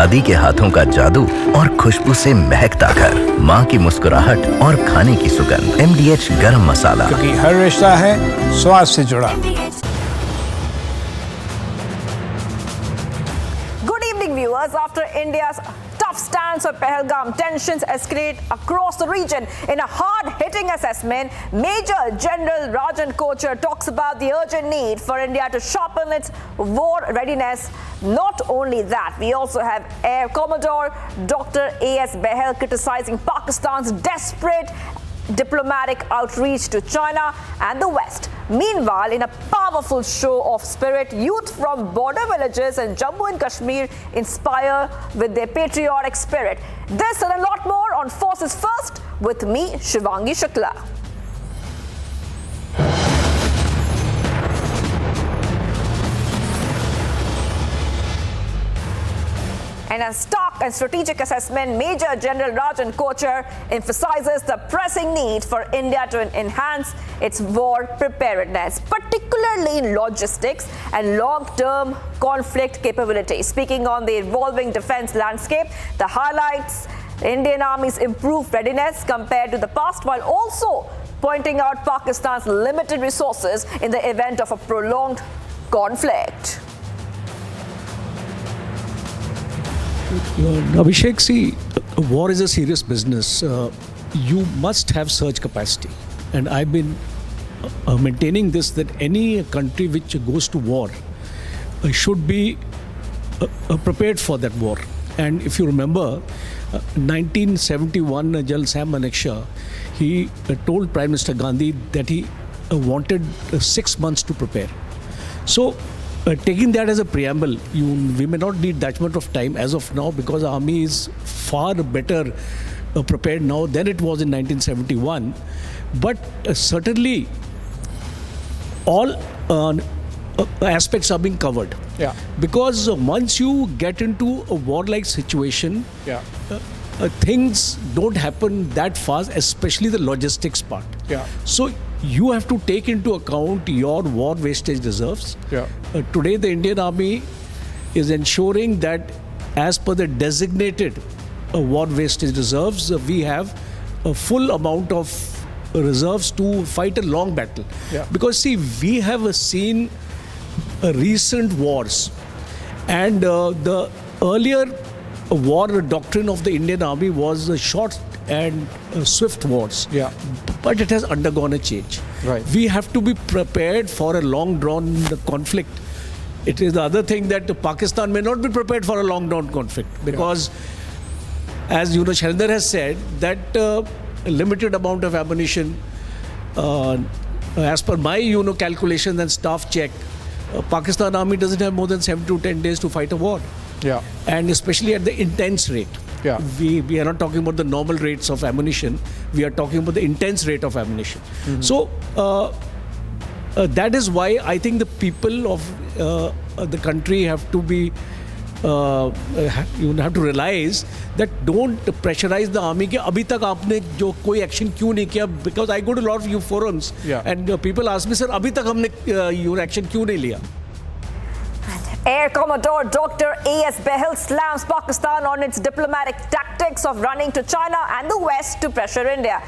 दादी के हाथों का जादू और खुशबू से महकता घर, माँ की मुस्कुराहट और खाने की सुगंध। MDH गरम मसाला, क्योंकि हर रिश्ता है स्वाद से जुड़ा। Good evening, viewers. After India's tough stance on Pahalgam, tensions escalate across the region. In a hard-hitting assessment, Major General Rajan Kochhar talks about the urgent need for India to sharpen its war readiness. Not only that, we also have Air Commodore Dr. A.S. Behel criticizing Pakistan's desperate diplomatic outreach to China and the West. Meanwhile, in a powerful show of spirit, youth from border villages in Jammu and Kashmir inspire with their patriotic spirit. This and a lot more on Forces First with me, Shivangi Shukla. In a stark and strategic assessment, Major General Rajan Kochhar emphasizes the pressing need for India to enhance its war preparedness, particularly in logistics and long-term conflict capabilities. Speaking on the evolving defense landscape, the highlights Indian Army's improved readiness compared to the past, while also pointing out Pakistan's limited resources in the event of a prolonged conflict. Abhishek, see, war is a serious business. You must have surge capacity. And I've been maintaining this, that any country which goes to war should be prepared for that war. And if you remember, 1971, General Sam Manekshaw, he told Prime Minister Gandhi that he wanted 6 months to prepare. So, taking that as a preamble, we may not need that much of time as of now, because our army is far better prepared now than it was in 1971. But certainly, all aspects are being covered. Yeah. Because once you get into a war-like situation, things don't happen that fast, especially the logistics part. Yeah. So you have to take into account your war wastage reserves. Yeah. Today, the Indian Army is ensuring that, as per the designated war wastage reserves, we have a full amount of reserves to fight a long battle. Yeah. Because see, we have seen recent wars, and the earlier war doctrine of the Indian Army was short and swift wars. Yeah. But it has undergone a change. Right. We have to be prepared for a long drawn conflict. It is the other thing that Pakistan may not be prepared for a long drawn conflict, because as Sharinder has said, that a limited amount of ammunition, as per my calculations and staff check, Pakistan Army doesn't have more than 7 to 10 days to fight a war. Yeah. And especially at the intense rate. Yeah. We are not talking about the normal rates of ammunition. We are talking about the intense rate of ammunition. Mm-hmm. So that is why I think the people of the country have to be, you have to realize that don't pressurize the army कि अभी तक आपने जो कोई action क्यों नहीं किया, because I go to a lot of you forums and people ask me, sir, अभी तक हमने your action क्यों नहीं लिया? Air Commodore Dr. A.S. Behel slams Pakistan on its diplomatic tactics of running to China and the West to pressure India.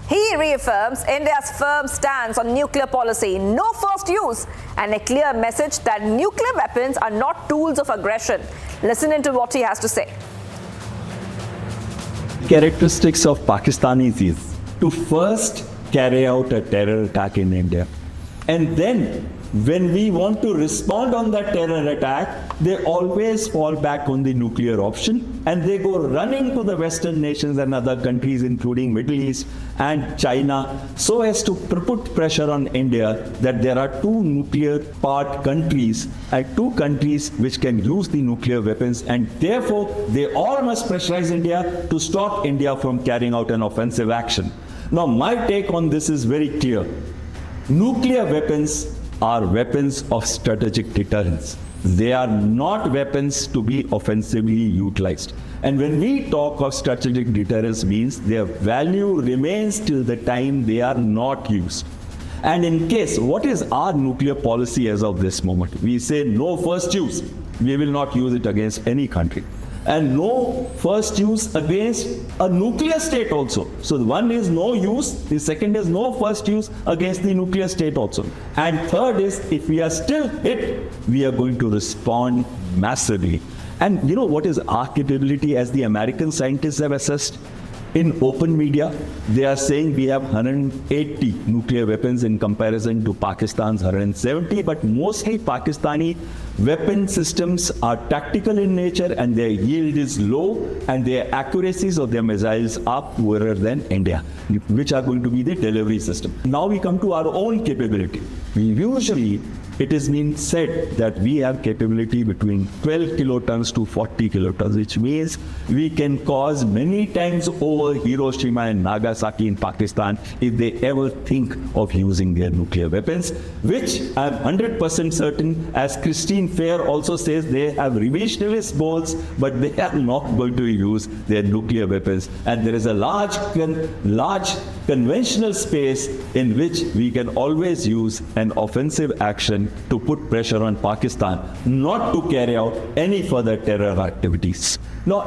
He reaffirms India's firm stance on nuclear policy, no first use, and a clear message that nuclear weapons are not tools of aggression. Listen into what he has to say. Characteristics of Pakistanis is to first carry out a terror attack in India, and then when we want to respond on that terror attack, they always fall back on the nuclear option, and they go running to the Western nations and other countries, including Middle East and China, so as to put pressure on India that there are two nuclear part countries and two countries which can use the nuclear weapons, and therefore they all must pressurize India to stop India from carrying out an offensive action. Now, my take on this is very clear. Nuclear weapons are weapons of strategic deterrence. They are not weapons to be offensively utilized. And when we talk of strategic deterrence, means their value remains till the time they are not used. And in case, what is our nuclear policy as of this moment? We say no first use. We will not use it against any country. and no first use against a nuclear state also. So one is no use, the second is no first use against the nuclear state also. And third is, if we are still hit, we are going to respond massively. And you know what is our capability as the American scientists have assessed? In open media, they are saying we have 180 nuclear weapons in comparison to Pakistan's 170, but mostly Pakistani weapon systems are tactical in nature and their yield is low and their accuracies of their missiles are poorer than India, which are going to be the delivery system. Now we come to our own capability. It has been said that we have capability between 12 kilotons to 40 kilotons, which means we can cause many times over Hiroshima and Nagasaki in Pakistan if they ever think of using their nuclear weapons, which I'm 100% certain, as Christine Fair also says, they have revisionist goals, but they are not going to use their nuclear weapons. And there is a large conventional space in which we can always use an offensive action to put pressure on Pakistan not to carry out any further terror activities. Now,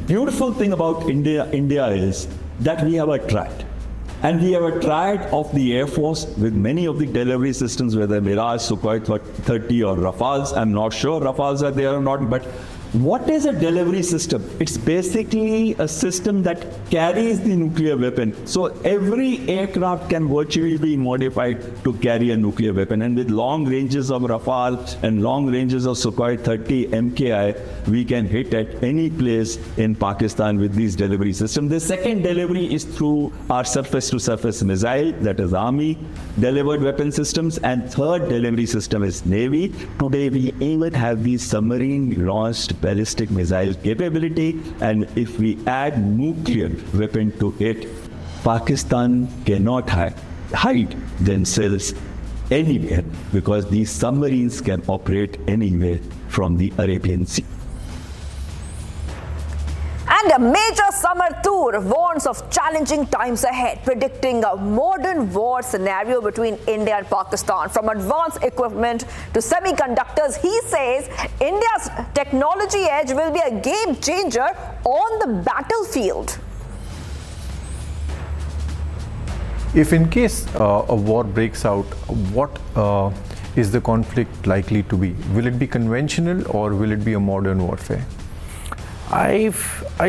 beautiful thing about India is that we have a triad. And we have a triad of the Air Force with many of the delivery systems, whether Mirage, Sukhoi 30 or Rafales. I'm not sure Rafales are there or not, but what is a delivery system? It's basically a system that carries the nuclear weapon. So every aircraft can virtually be modified to carry a nuclear weapon. And with long ranges of Rafale and long ranges of Sukhoi 30 MKI, we can hit at any place in Pakistan with these delivery systems. The second delivery is through our surface-to-surface missile, that is Army delivered weapon systems. And third delivery system is Navy. Today we even have the submarine-launched ballistic missile capability, and if we add nuclear weapon to it, Pakistan cannot hide themselves anywhere, because these submarines can operate anywhere from the Arabian Sea. And a major summer tour warns of challenging times ahead, predicting a modern war scenario between India and Pakistan. From advanced equipment to semiconductors, he says India's technology edge will be a game changer on the battlefield. If in case a war breaks out, what is the conflict likely to be? Will it be conventional or will it be a modern warfare? I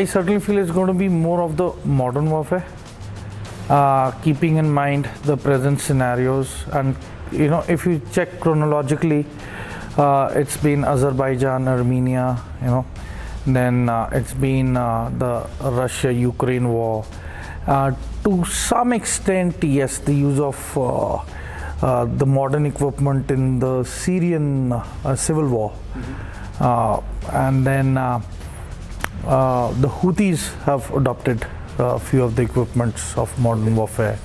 certainly feel it's going to be more of the modern warfare, keeping in mind the present scenarios. And you know, if you check chronologically, it's been Azerbaijan, Armenia, you know, then it's been the Russia-Ukraine war. To some extent, yes, the use of the modern equipment in the Syrian civil war, and then the Houthis have adopted a few of the equipments of modern warfare.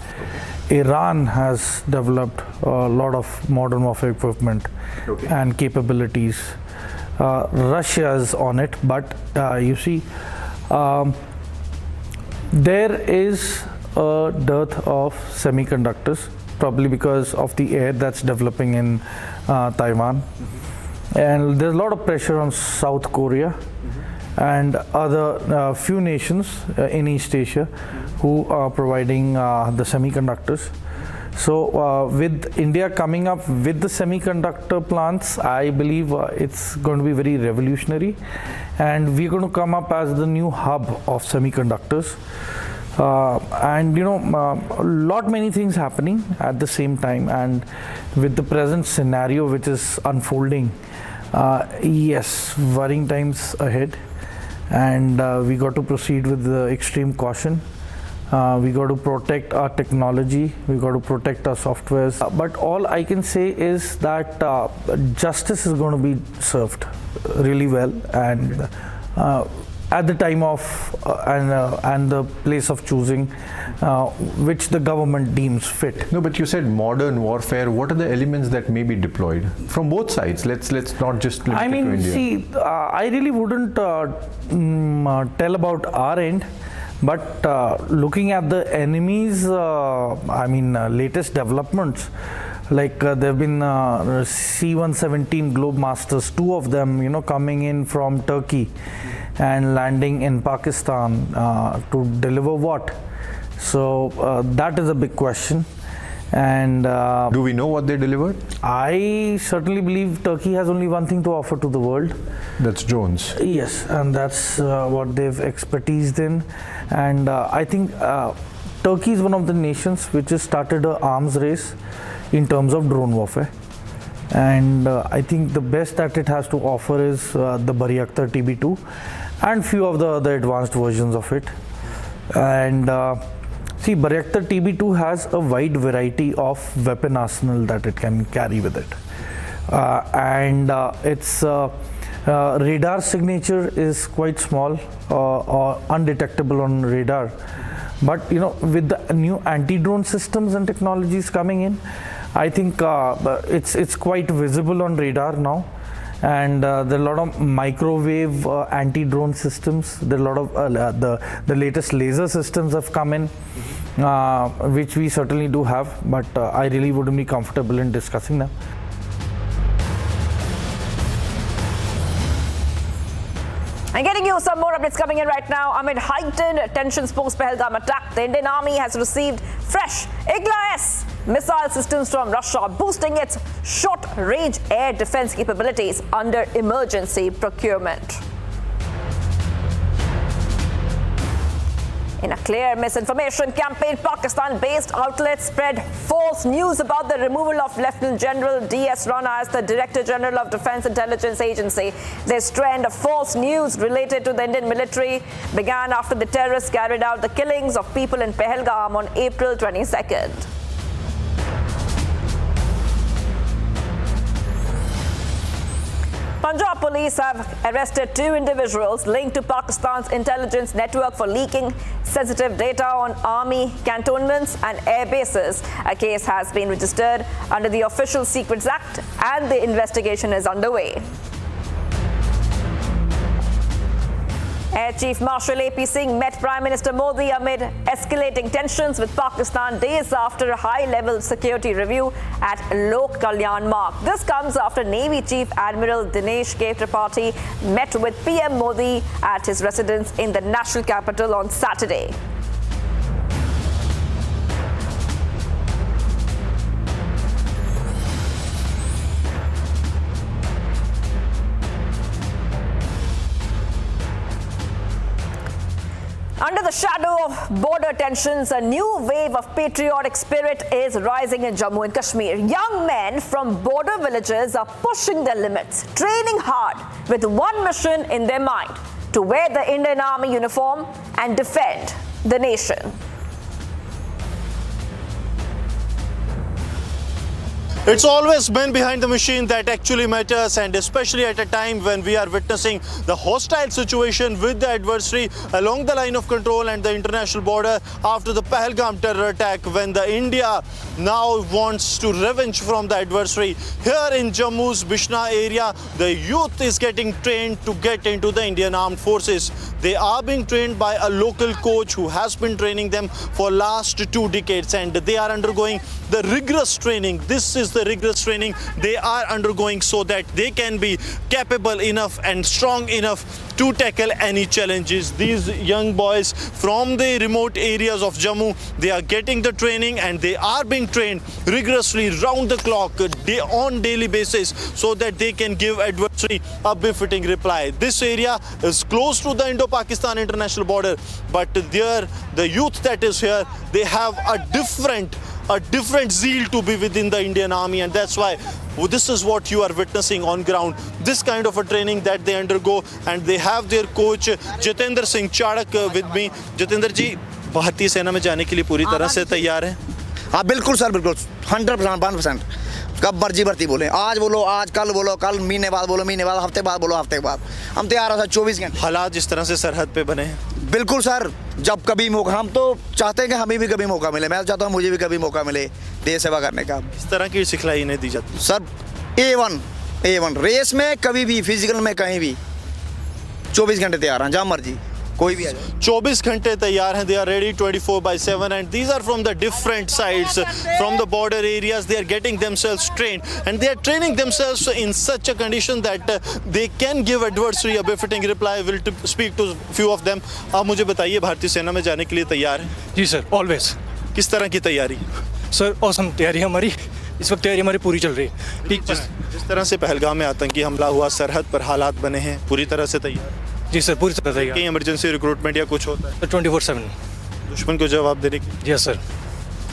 Iran has developed a lot of modern warfare equipment and capabilities. Russia is on it, but you see, there is a dearth of semiconductors, probably because of the air that's developing in Taiwan. And there's a lot of pressure on South Korea and other few nations in East Asia who are providing the semiconductors. So with India coming up with the semiconductor plants, I believe it's going to be very revolutionary, and we're going to come up as the new hub of semiconductors. And you know, many things happening at the same time, and with the present scenario which is unfolding, yes, worrying times ahead. And we got to proceed with the extreme caution. We got to protect our technology, we got to protect our softwares. But all I can say is that justice is going to be served really well, and at the time of and the place of choosing, which the government deems fit. No, but you said modern warfare. What are the elements that may be deployed from both sides? Let's not just limit it to India. See, I really wouldn't tell about our end, but looking at the enemy's, latest developments, like there have been C-117 Globemasters, two of them, you know, coming in from Turkey. and landing in Pakistan to deliver what? So that is a big question. And Do we know what they delivered? I certainly believe Turkey has only one thing to offer to the world. That's drones. Yes, and that's what they've expertised in. And I think Turkey is one of the nations which has started an arms race in terms of drone warfare. And I think the best that it has to offer is the Bayraktar TB2 and few of the other advanced versions of it. And see, Bayraktar TB2 has a wide variety of weapon arsenal that it can carry with it. And its radar signature is quite small or undetectable on radar. But with the new anti-drone systems and technologies coming in, I think it's quite visible on radar now. And there are a lot of microwave anti-drone systems. There are a lot of the latest laser systems have come in, which we certainly do have, but I really wouldn't be comfortable in discussing them. And getting you some more updates coming in right now. Amid heightened tensions post-Pahalgam attack, the Indian Army has received fresh Igla-S missile systems from Russia, boosting its short-range air defense capabilities under emergency procurement. In a clear misinformation campaign, Pakistan-based outlets spread false news about the removal of Lieutenant General D.S. Rana as the Director General of Defence Intelligence Agency. This trend of false news related to the Indian military began after the terrorists carried out the killings of people in Pahalgam on April 22nd. Punjab police have arrested 2 individuals linked to Pakistan's intelligence network for leaking sensitive data on army cantonments and air bases. A case has been registered under the Official Secrets Act and the investigation is underway. Air Chief Marshal A.P. Singh met Prime Minister Modi amid escalating tensions with Pakistan days after a high-level security review at LoC Kalyan Marg. This comes after Navy Chief Admiral Dinesh K. Tripathi met with PM Modi at his residence in the national capital on Saturday. Under the shadow of border tensions, a new wave of patriotic spirit is rising in Jammu and Kashmir. Young men from border villages are pushing their limits, training hard with one mission in their mind: to wear the Indian Army uniform and defend the nation. It's always men behind the machine that actually matters, and especially at a time when we are witnessing the hostile situation with the adversary along the line of control and the international border after the Pahalgam terror attack, when the India now wants to revenge from the adversary. Here in Jammu's Bishna area, the youth is getting trained to get into the Indian Armed Forces. They are being trained by a local coach who has been training them for last 2 decades, and they are undergoing the rigorous training. This is the rigorous training they are undergoing so that they can be capable enough and strong enough to tackle any challenges. These young boys from the remote areas of Jammu, they are getting the training and they are being trained rigorously round the clock on daily basis so that they can give adversary a befitting reply. This area is close to the Indo-Pakistan international border, but there the youth that is here, they have a different zeal to be within the Indian Army, and that's why this is what you are witnessing on ground. This kind of a training that they undergo, and they have their coach Jitendra Singh Chadak with me. Jitendra ji, भारतीय सेना में जाने के लिए पूरी तरह से तैयार हैं? हाँ बिल्कुल सर, बिल्कुल 100%। कब मर्जी भर्ती बोले, आज बोलो आज, कल बोलो कल, महीने बाद बोलो महीने बाद, हफ्ते बाद बोलो हफ्ते बाद, हम तैयार हैं सर 24 घंटे। हालात जिस तरह से सरहद पे बने हैं, बिल्कुल सर, जब कभी मौका, हम तो चाहते हैं कि हमें भी कभी मौका मिले, मैं चाहता हूँ मुझे भी कभी मौका मिले देश सेवा करने का। इस तरह की सिखलाई इन्हें दी जाती है सर। A1 रेस में कभी भी, फिजिकल में कहीं भी 24 घंटे तैयार हैं, जहाँ मर्जी। कोई भी आ जाए। 24 घंटे तैयार हैं, they are ready 24/7 and these are from the different sides, from the border areas. They are getting themselves trained and they are training themselves in such a condition that they can give adversary a befitting reply. We'll speak to few of them. आप मुझे बताइए, भारतीय सेना में जाने के लिए तैयार हैं? जी सर, ऑलवेज। किस तरह की तैयारी? सर औसम तैयारी हमारी, इस वक्त तैयारी हमारी पूरी चल रही है। ठीक, जिस तरह से पहलगाम में आतंकी हमला हुआ, सरहद पर हालात बने हैं, पूरी तरह से तैयार? जी सर, पूरी तरह तैयार। कहीं इमरजेंसी रिक्रूटमेंट या कुछ होता है? 24/7 दुश्मन को जवाब देने की? जी sir,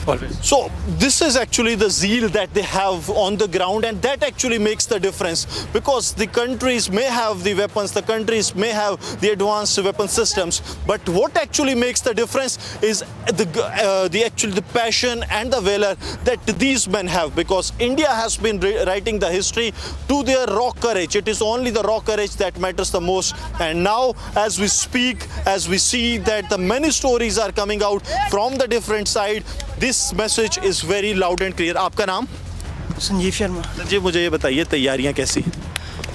always. So this is actually the zeal that they have on the ground, and that actually makes the difference, because the countries may have the weapons, the countries may have the advanced weapon systems, but what actually makes the difference is the passion and the valor that these men have, because India has been writing the history to their raw courage. It is only the raw courage that matters the most, and now as we speak, as we see that the many stories are coming out from the different side, this message is very loud and clear. आपका नाम? संजीव शर्मा। संजीव, मुझे ये बताइए, तैयारियां कैसी?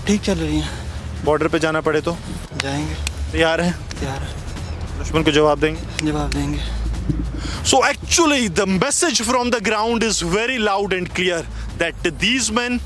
ठीक चल रही हैं। बॉर्डर पे जाना पड़े तो जाएंगे। तैयार हैं? तैयार है। दुश्मन को जवाब देंगे? जवाब देंगे। So actually the message from the ground is very loud and clear that these men,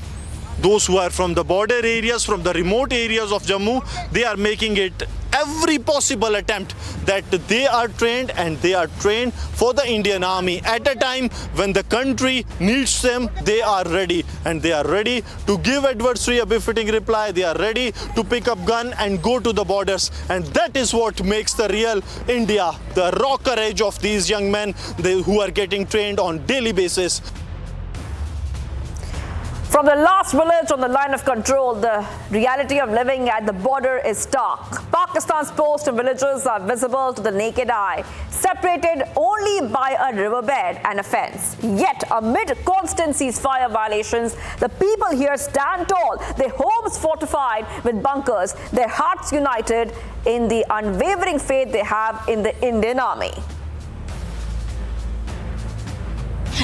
those who are from the border areas, from the remote areas of Jammu, they are making it every possible attempt that they are trained, and they are trained for the Indian Army. At a time when the country needs them, they are ready, and they are ready to give adversary a befitting reply. They are ready to pick up gun and go to the borders, and that is what makes the real India, the raw courage of these young men who are getting trained on daily basis. From the last village on the line of control, the reality of living at the border is stark. Pakistan's posts and villages are visible to the naked eye, separated only by a riverbed and a fence. Yet, amid constant ceasefire violations, the people here stand tall, their homes fortified with bunkers, their hearts united in the unwavering faith they have in the Indian Army.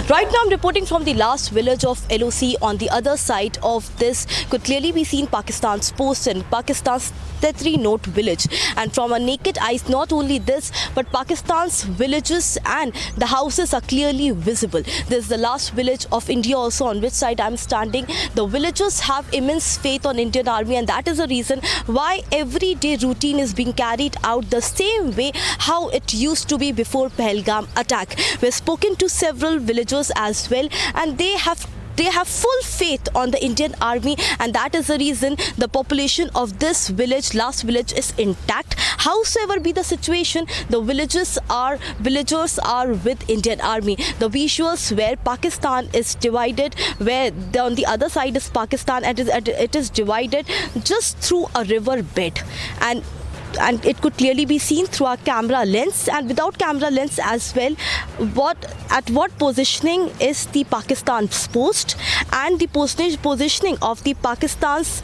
Right now I'm reporting from the last village of LoC. On the other side of this could clearly be seen Pakistan's post and Pakistan's Tetri Note village, and from a naked eyes not only this but Pakistan's villages and the houses are clearly visible. This is the last village of India also on which side I'm standing. The villagers have immense faith on Indian Army, and that is the reason why everyday routine is being carried out the same way how it used to be before Pahalgam attack. We've spoken to several villagers as well, and they have full faith on the Indian Army, and that is the reason the population of this village, last village, is intact. Howsoever be the situation, the villagers are with Indian Army. The visuals where Pakistan is divided, where on the other side is Pakistan, and it is divided just through a river bed, and it could clearly be seen through our camera lens and without camera lens as well. At what positioning is the Pakistan's post and the positioning of the Pakistan's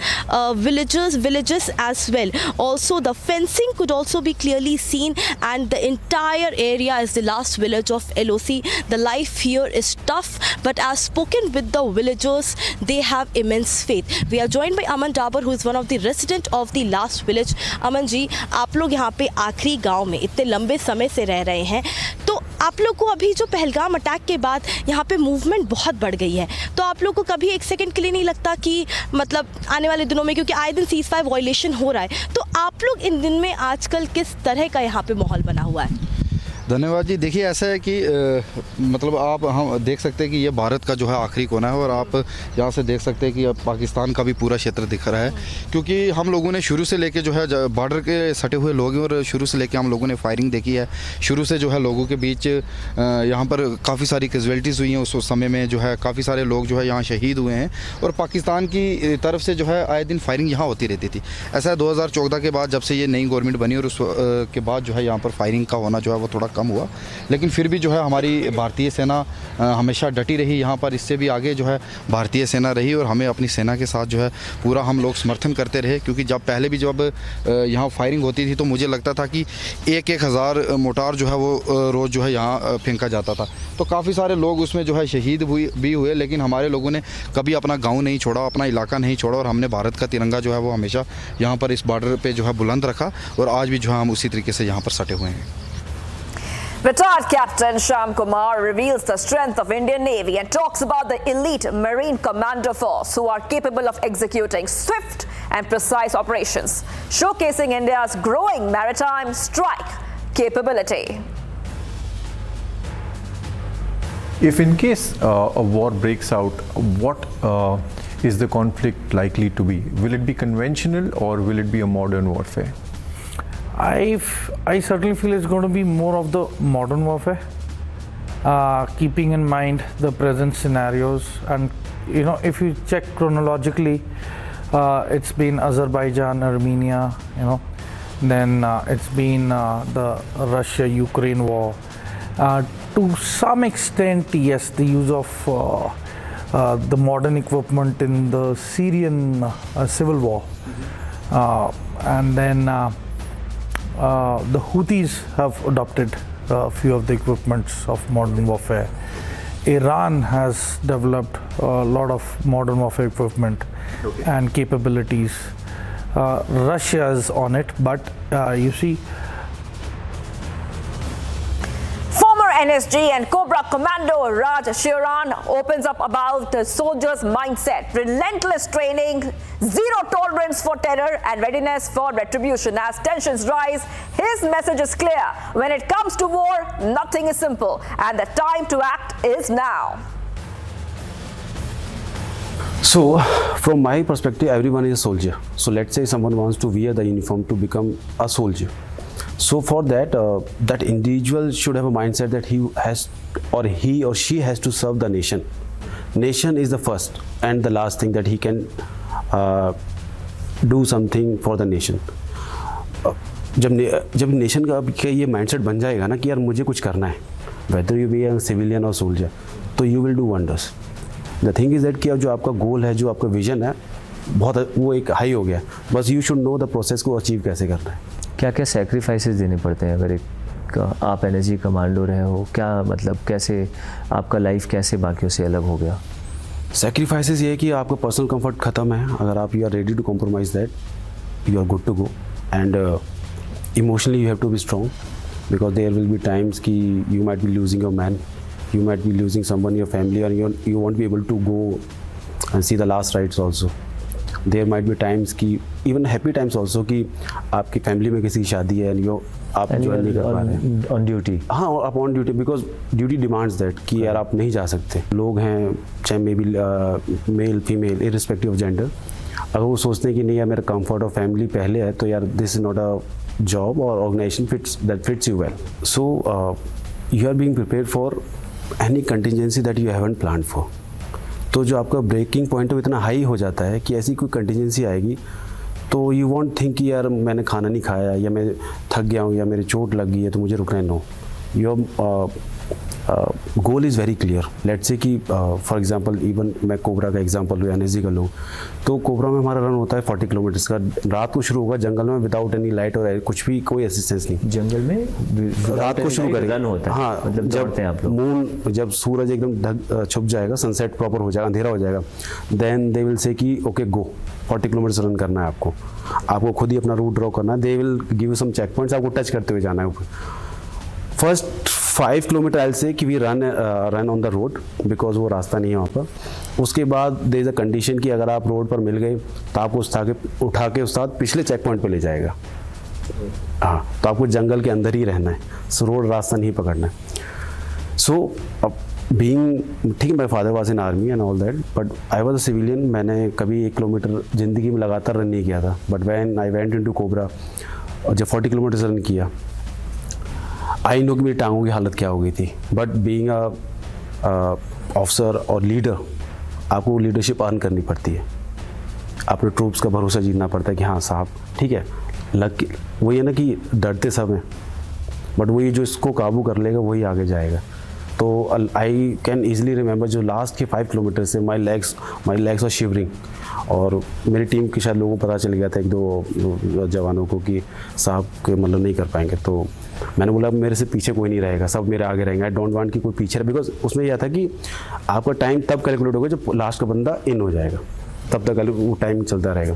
villages as well. Also the fencing could also be clearly seen, and the entire area is the last village of LoC. The life here is tough, but as spoken with the villagers, they have immense faith. We are joined by Aman Dabar, who is one of the resident of the last village. Aman ji, आप लोग यहाँ पे आखिरी गांव में इतने लंबे समय से रह रहे हैं, तो आप लोग को अभी जो पहलगाम अटैक के बाद यहाँ पे मूवमेंट बहुत बढ़ गई है, तो आप लोग को कभी एक सेकंड के लिए नहीं लगता कि मतलब आने वाले दिनों में, क्योंकि आए दिन सीज़फायर वायलेशन हो रहा है, तो आप लोग इन दिन में आजकल किस तरह का यहाँ पे माहौल बना हुआ है? धन्यवाद जी। देखिए ऐसा है कि मतलब आप हम देख सकते हैं कि ये भारत का जो है आखिरी कोना है, और आप यहाँ से देख सकते हैं कि अब पाकिस्तान का भी पूरा क्षेत्र दिख रहा है, क्योंकि हम लोगों ने शुरू से लेके जो है बॉर्डर के सटे हुए लोग हैं, और शुरू से लेके हम लोगों ने फायरिंग देखी है। शुरू से जो है लोगों के बीच यहाँ पर काफ़ी सारी कैजुअलिटीज़ हुई हैं। उस समय में जो है काफ़ी सारे लोग जो है यहाँ शहीद हुए हैं, और पाकिस्तान की तरफ से जो है आए दिन फायरिंग यहाँ होती रहती थी। ऐसा है 2014 के बाद जब से ये नई गवर्नमेंट बनी, और उस के बाद जो है यहाँ पर फायरिंग का होना जो है वो थोड़ा कम हुआ, लेकिन फिर भी जो है हमारी भारतीय सेना हमेशा डटी रही यहाँ पर। इससे भी आगे जो है भारतीय सेना रही और हमें अपनी सेना के साथ जो है पूरा हम लोग समर्थन करते रहे, क्योंकि जब पहले भी जब यहाँ फायरिंग होती थी तो मुझे लगता था कि 1,000 मोटार जो है वो रोज़ जो है यहाँ फेंका जाता था। तो काफ़ी सारे लोग उसमें जो है शहीद भी हुए, लेकिन हमारे लोगों ने कभी अपना गाँव नहीं छोड़ा, अपना इलाका नहीं छोड़ा, और हमने भारत का तिरंगा जो है वो हमेशा यहाँ पर इस बॉर्डर पे जो है बुलंद रखा, और आज भी जो है हम उसी तरीके से यहाँ पर सटे हुए हैं। Retired Captain Sham Kumar reveals the strength of Indian Navy and talks about the elite Marine Commando Force who are capable of executing swift and precise operations, showcasing India's growing maritime strike capability. If in case a war breaks out, what is the conflict likely to be? Will it be conventional or will it be a modern warfare? I certainly feel it's going to be more of the modern warfare, keeping in mind the present scenarios. And you know, if you check chronologically, it's been Azerbaijan, Armenia, you know, then it's been the Russia-Ukraine war. To some extent, yes, the use of the modern equipment in the Syrian civil war, and then the Houthis have adopted a few of the equipments of modern warfare. Iran has developed a lot of modern warfare equipment and capabilities. Russia is on it, but you see, NSG and Cobra Commando Raj Shiran opens up about the soldiers' mindset, relentless training, zero tolerance for terror and readiness for retribution. As tensions rise, his message is clear. When it comes to war, nothing is simple and the time to act is now. So, from my perspective, everyone is a soldier. So let's say someone wants to wear the uniform to become a soldier. So for that, that individual should have a mindset that he or she has to serve the nation. Nation is the first and the last thing that he can do something for the nation. जब nation का ये mindset बन जाएगा ना कि यार मुझे कुछ करना है, whether you be a civilian or soldier, तो you will do wonders. The thing is that कि जो आपका गोल है, जो आपका विजन है, बहुत वो एक हाई हो गया, बस you should know the process को अचीव कैसे करना है. क्या क्या सेक्रीफाइसेस देने पड़ते हैं अगर एक आप एनर्जी कमांडो रहे हो? क्या मतलब कैसे आपका लाइफ कैसे बाकियों से अलग हो गया? सेक्रीफाइसेस ये है कि आपका पर्सनल कंफर्ट ख़त्म है. अगर आप you are ready to compromise that, you are good to go. And emotionally you have to be strong, because there will be times कि you might be losing your man, you might be losing someone in your family, or you won't be able to go and see the last rites also. There might be times कि even happy times also कि आपकी family में किसी की शादी है and आप join नहीं कर पा रहे हैं on duty. हाँ, आप on duty because duty demands that कि यार आप नहीं जा सकते. लोग हैं चाहे may be male female irrespective of gender, अगर वो सोचते हैं कि नहीं यार मेरा comfort और फैमिली पहले है तो यार this is not a job or organization that fits you well. So you are being prepared for any contingency that you haven't planned for. तो जो आपका ब्रेकिंग पॉइंट है इतना हाई हो जाता है कि ऐसी कोई कंटिजेंसी आएगी तो यू वॉन्ट थिंक कि यार मैंने खाना नहीं खाया या मैं थक गया हूँ या मेरी चोट लग गई है तो मुझे रुकना है. No, your goal is very clear. Let's say कि फॉर एग्जांपल इवन मैं कोबरा का एग्जांपल लूँ, एनर्जी का लूँ, तो कोबरा में हमारा रन होता है 40 किलोमीटर्स का. रात को शुरू होगा जंगल में विदाउट एनी लाइट और कुछ भी कोई असिस्टेंस नहीं. जंगल में रात को शुरू करेंगे. रन होता है. हाँ, मतलब जब आप लोग मून, जब सूरज एकदम छुप जाएगा, सनसेट प्रॉपर हो जाएगा, अंधेरा हो जाएगा, देन दे विल से कि ओके गो 40 किलोमीटर्स रन करना है आपको खुद ही अपना रूट ड्रॉ करना है. They will give you some check points, आपको टच करते हुए जाना है. फर्स्ट 5 किलोमीटर आई से कि we run on the road because वो रास्ता नहीं है वहाँ पर. उसके बाद देयर इज़ अ कंडीशन कि अगर आप रोड पर मिल गए तो आपको उठा के उस्ताद पिछले चेक पॉइंट पे ले जाएगा. हाँ, तो आपको जंगल के अंदर ही रहना है. सो रोड रास्ता नहीं पकड़ना है. सो बीइंग ठीक है, my father was in army and all that, but I was a civilian. मैंने कभी 1 किलोमीटर ज़िंदगी में लगातार रन नहीं किया था. But when I went into cobra और जब 40 किलोमीटर रन किया, आई नो कि मेरी टांगों की हालत क्या हो गई थी. बट बीइंग अ ऑफिसर और लीडर, आपको लीडरशिप अर्न करनी पड़ती है. अपने ट्रूप्स का भरोसा जीतना पड़ता है कि हाँ साहब ठीक है. वही है ना कि डरते सब हैं बट वही जो इसको काबू कर लेगा वही आगे जाएगा। तो आई कैन ईजिली रिमेंबर जो लास्ट के 5 किलोमीटर से माई लेग्स और शिवरिंग, और मेरी टीम के शायद लोगों को पता चल गया था, 1-2 जवानों को, कि साहब के मतलब नहीं कर पाएंगे। तो मैंने बोला मेरे से पीछे कोई नहीं रहेगा, सब मेरे आगे रहेंगे, आई डोंट वांट कि कोई पीछे रहे, बिकॉज उसमें यह था कि आपका टाइम तब कैलकुलेट होगा जब लास्ट का बंदा इन हो जाएगा, तब तक वो टाइम चलता रहेगा।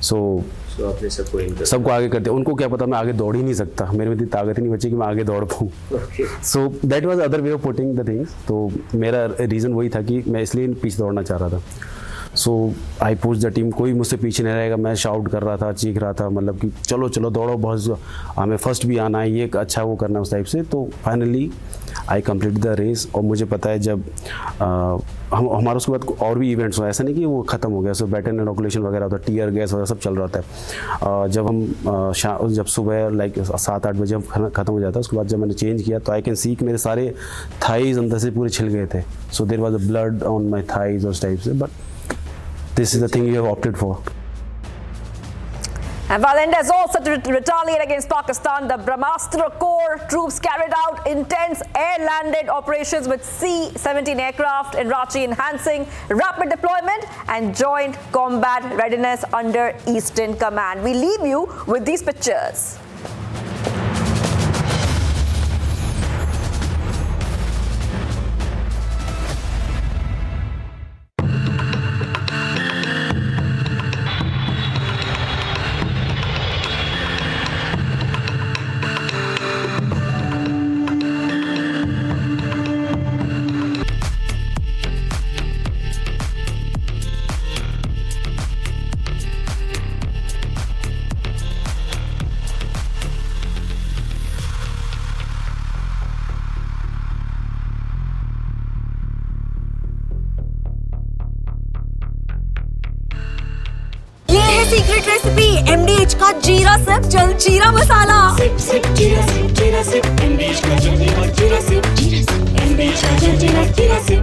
सो आपने सबको आगे कर दिया। उनको क्या पता मैं आगे दौड़ ही नहीं सकता, मेरे में इतनी ताकत ही नहीं बची कि मैं आगे दौड़ पाऊँ। So that was other way of putting the things. तो मेरा रीज़न वही था कि मैं इसलिए पीछे दौड़ना चाह रहा था। सो आई पुश द टीम, कोई मुझसे पीछे नहीं रहेगा। मैं शाउट कर रहा था, चीख रहा था, मतलब कि चलो चलो दौड़ो, बहुत हमें फर्स्ट भी आना है, ये अच्छा वो करना है उस टाइप से। तो finally I complete the race. और मुझे पता है जब हमारा उसके बाद और भी इवेंट्स हुआ, ऐसा नहीं कि वो ख़त्म हो गया। सो बैटन इनोकुलेशन वगैरह होता है, टीयर गैस वगैरह सब चल रहा होता है। जब हम जब सुबह लाइक 7-8 बजे हम ख़त्म हो जाता है, उसके बाद जब मैंने चेंज किया तो आई कैन सी कि मेरे सारे थाइज़ अंदर से पूरे छिल गए थे। So there was a blood on my thighs उस टाइप से, but this is the thing you have opted for. And while India is also to retaliate against Pakistan, the Brahmastra Corps troops carried out intense air-landed operations with C-17 aircraft in Ranchi, enhancing rapid deployment and joint combat readiness under Eastern Command. We leave you with these pictures. Secret recipe MDH का जीरा SIP जल जीरा मसाला। SIP SIP जीरा SIP MDH का जल जीरा SIP MDH का जल जीरा सिप।